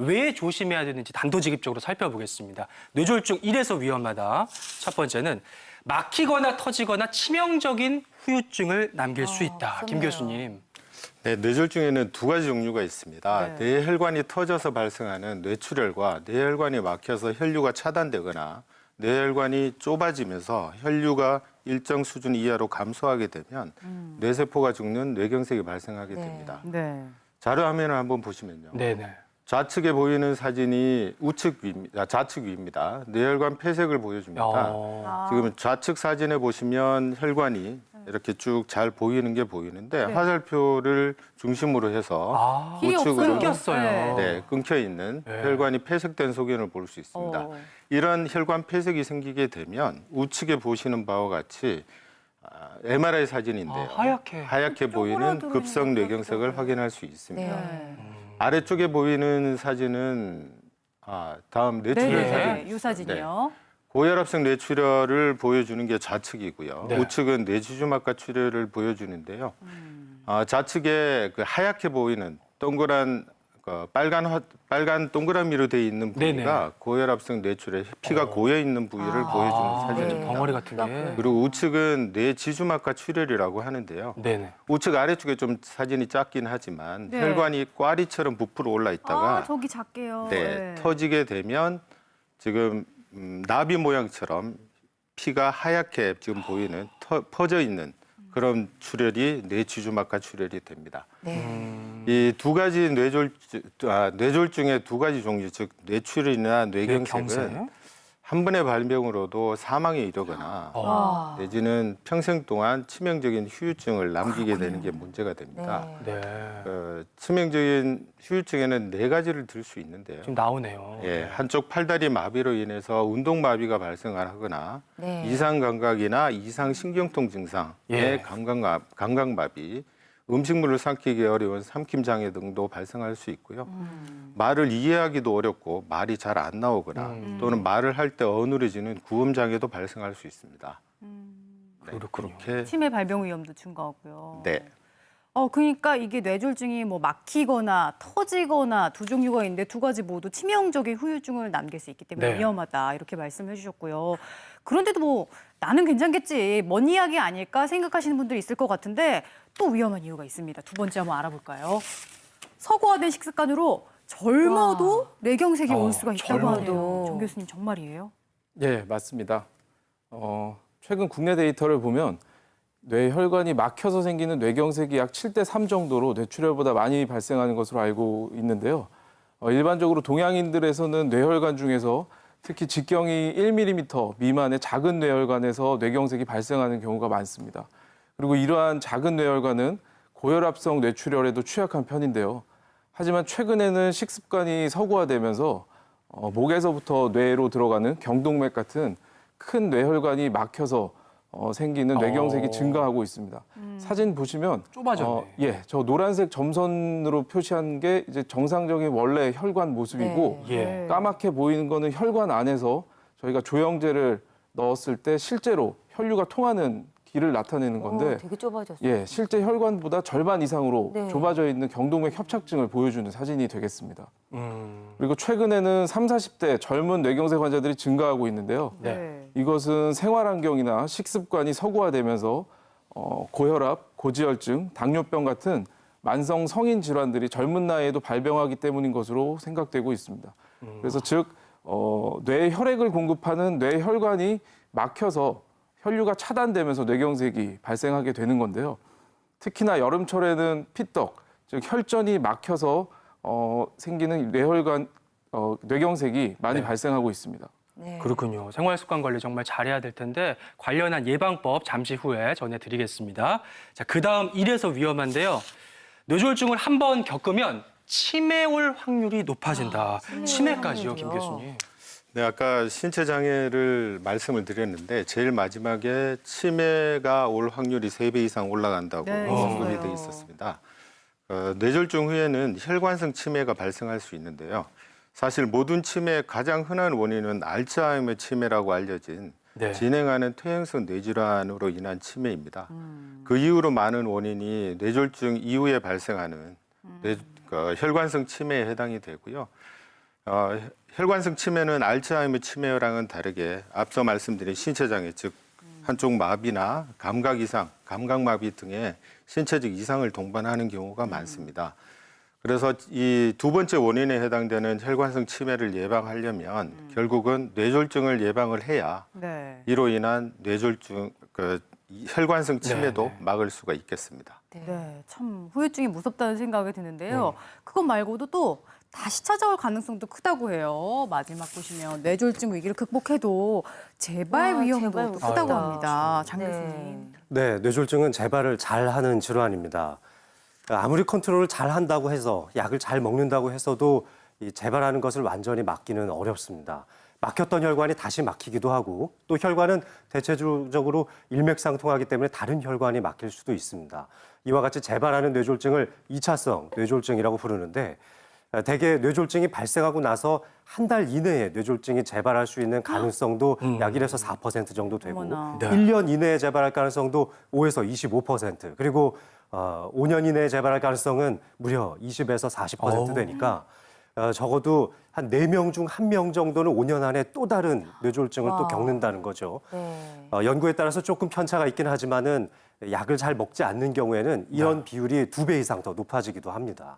왜 조심해야 되는지 단도직입적으로 살펴보겠습니다. 뇌졸중 1에서 위험하다. 첫 번째는 막히거나 터지거나 치명적인 후유증을 남길 수 있다. 김 무섭네요. 교수님. 네, 뇌졸중에는 두 가지 종류가 있습니다. 네. 뇌혈관이 터져서 발생하는 뇌출혈과 뇌혈관이 막혀서 혈류가 차단되거나 뇌혈관이 좁아지면서 혈류가 일정 수준 이하로 감소하게 되면 뇌세포가 죽는 뇌경색이 발생하게 네. 됩니다. 네. 자료 화면을 한번 보시면요. 네네. 좌측에 보이는 사진이 우측 위입니다. 좌측 위입니다. 뇌혈관 폐색을 보여줍니다. 지금 좌측 사진에 보시면 혈관이 이렇게 쭉 잘 보이는 게 보이는데 네. 화살표를 중심으로 해서 길이 우측으로 끊겼어요. 네, 끊겨 있는 네. 혈관이 폐색된 소견을 볼 수 있습니다. 어. 이런 혈관 폐색이 생기게 되면 우측에 보시는 바와 같이 MRI 사진인데요. 하얗게. 보이는 쪼그라들어 급성 있는 것 뇌경색을 같더라고요. 확인할 수 있습니다. 네. 아래쪽에 보이는 사진은 다음 뇌출혈 네. 사진. 이 사진이요. 고혈압성 뇌출혈을 보여주는 게 좌측이고요. 네. 우측은 뇌지주막과 출혈을 보여주는데요. 좌측에 그 하얗게 보이는 동그란 빨간 동그라미로 돼 있는 부위가 네네. 고혈압성 뇌출혈, 피가 고여 있는 부위를 보여주는 사진입니다. 덩어리 같은 게. 그리고 우측은 뇌지주막과 출혈이라고 하는데요. 네네. 우측 아래쪽에 좀 사진이 작긴 하지만 네. 혈관이 꽈리처럼 부풀어 올라 있다가 저기 작게요. 네, 터지게 되면 지금 나비 모양처럼 피가 하얗게 지금 보이는 퍼져 있는 그런 출혈이 뇌지주막과 출혈이 됩니다. 네. 이 두 가지 뇌졸중의 두 가지 종류, 즉 뇌출혈이나 뇌경색은 뇌경색? 한 번의 발병으로도 사망에 이르거나 와. 내지는 평생 동안 치명적인 후유증을 남기게 되는 게 문제가 됩니다. 네. 네. 치명적인 후유증에는 네 가지를 들 수 있는데요. 지금 나오네요. 예, 한쪽 팔다리 마비로 인해서 운동 마비가 발생하거나 네. 이상 감각이나 이상 신경통 증상의 예. 감각 마비, 음식물을 삼키기 어려운 삼킴 장애 등도 발생할 수 있고요. 말을 이해하기도 어렵고 말이 잘 안 나오거나 또는 말을 할 때 어눌해지는 구음 장애도 발생할 수 있습니다. 네, 그렇군요. 그렇게 치매 발병 위험도 증가하고요. 네. 그러니까 이게 뇌졸중이 뭐 막히거나 터지거나 두 종류가 있는데 두 가지 모두 치명적인 후유증을 남길 수 있기 때문에 네. 위험하다 이렇게 말씀해 주셨고요. 그런데도 뭐 나는 괜찮겠지, 먼 이야기 아닐까 생각하시는 분들이 있을 것 같은데 또 위험한 이유가 있습니다. 두 번째 한번 알아볼까요? 서구화된 식습관으로 젊어도 뇌경색이 올 수가 있다고 젊어도. 하네요. 정 교수님 정말이에요? 예, 맞습니다. 최근 국내 데이터를 보면 뇌혈관이 막혀서 생기는 뇌경색이 약 7대 3 정도로 뇌출혈보다 많이 발생하는 것으로 알고 있는데요. 일반적으로 동양인들에서는 뇌혈관 중에서 특히 직경이 1mm 미만의 작은 뇌혈관에서 뇌경색이 발생하는 경우가 많습니다. 그리고 이러한 작은 뇌혈관은 고혈압성 뇌출혈에도 취약한 편인데요. 하지만 최근에는 식습관이 서구화되면서 목에서부터 뇌로 들어가는 경동맥 같은 큰 뇌혈관이 막혀서 생기는 뇌경색이 증가하고 있습니다. 사진 보시면 좁아졌네. 저 노란색 점선으로 표시한 게 이제 정상적인 원래 혈관 모습이고 예. 까맣게 보이는 거는 혈관 안에서 저희가 조영제를 넣었을 때 실제로 혈류가 통하는 길을 나타내는 건데 되게 좁아졌어요. 예, 실제 혈관보다 절반 이상으로 네. 좁아져 있는 경동맥 협착증을 보여주는 사진이 되겠습니다. 그리고 최근에는 30, 40대 젊은 뇌경색 환자들이 증가하고 있는데요. 네. 이것은 생활환경이나 식습관이 서구화되면서 고혈압, 고지혈증, 당뇨병 같은 만성 성인 질환들이 젊은 나이에도 발병하기 때문인 것으로 생각되고 있습니다. 그래서 즉 뇌에 혈액을 공급하는 뇌혈관이 막혀서 혈류가 차단되면서 뇌경색이 발생하게 되는 건데요. 특히나 여름철에는 피떡, 즉 혈전이 막혀서 생기는 뇌경색이 많이 발생하고 있습니다. 네. 그렇군요. 생활 습관 관리 정말 잘해야 될 텐데 관련한 예방법 잠시 후에 전해드리겠습니다. 자, 그다음 이래서 위험한데요. 뇌졸중을 한 번 겪으면 치매 올 확률이 높아진다. 치매까지요, 김 교수님. 네, 아까 신체 장애를 말씀을 드렸는데 제일 마지막에 치매가 올 확률이 3배 이상 올라간다고 네, 언급이 있었어요. 돼 있었습니다. 뇌졸중 후에는 혈관성 치매가 발생할 수 있는데요. 사실 모든 치매의 가장 흔한 원인은 알츠하이머 치매라고 알려진 네. 진행하는 퇴행성 뇌질환으로 인한 치매입니다. 그 이후로 많은 원인이 뇌졸중 이후에 발생하는 혈관성 치매에 해당이 되고요. 혈관성 치매는 알츠하이머 치매랑은 다르게 앞서 말씀드린 신체 장애, 즉 한쪽 마비나 감각 이상, 감각 마비 등의 신체적 이상을 동반하는 경우가 많습니다. 그래서 이 두 번째 원인에 해당되는 혈관성 치매를 예방하려면 결국은 뇌졸중을 예방을 해야 네. 이로 인한 뇌졸중, 이 혈관성 치매도 막을 수가 있겠습니다. 네, 참 후유증이 무섭다는 생각이 드는데요. 그것 말고도 또 다시 찾아올 가능성도 크다고 해요. 마지막 보시면 뇌졸중 위기를 극복해도 재발 와, 위험도 재발 또 크다고 무섭다. 합니다. 장 네. 교수님. 네, 뇌졸중은 재발을 잘하는 질환입니다. 아무리 컨트롤을 잘한다고 해서 약을 잘 먹는다고 해서도 이 재발하는 것을 완전히 막기는 어렵습니다. 막혔던 혈관이 다시 막히기도 하고 또 혈관은 대체적으로 일맥상통하기 때문에 다른 혈관이 막힐 수도 있습니다. 이와 같이 재발하는 뇌졸중을 2차성 뇌졸중이라고 부르는데 대개 뇌졸중이 발생하고 나서 한 달 이내에 뇌졸중이 재발할 수 있는 가능성도 약 1에서 4% 정도 되고 어머나. 네. 1년 이내에 재발할 가능성도 5에서 25% 그리고 5년 이내에 재발할 가능성은 무려 20에서 40% 되니까 적어도 한 4명 중 1명 정도는 5년 안에 또 다른 뇌졸중을 또 와. 겪는다는 거죠. 네. 연구에 따라서 조금 편차가 있긴 하지만은 약을 잘 먹지 않는 경우에는 이런 비율이 2배 이상 더 높아지기도 합니다.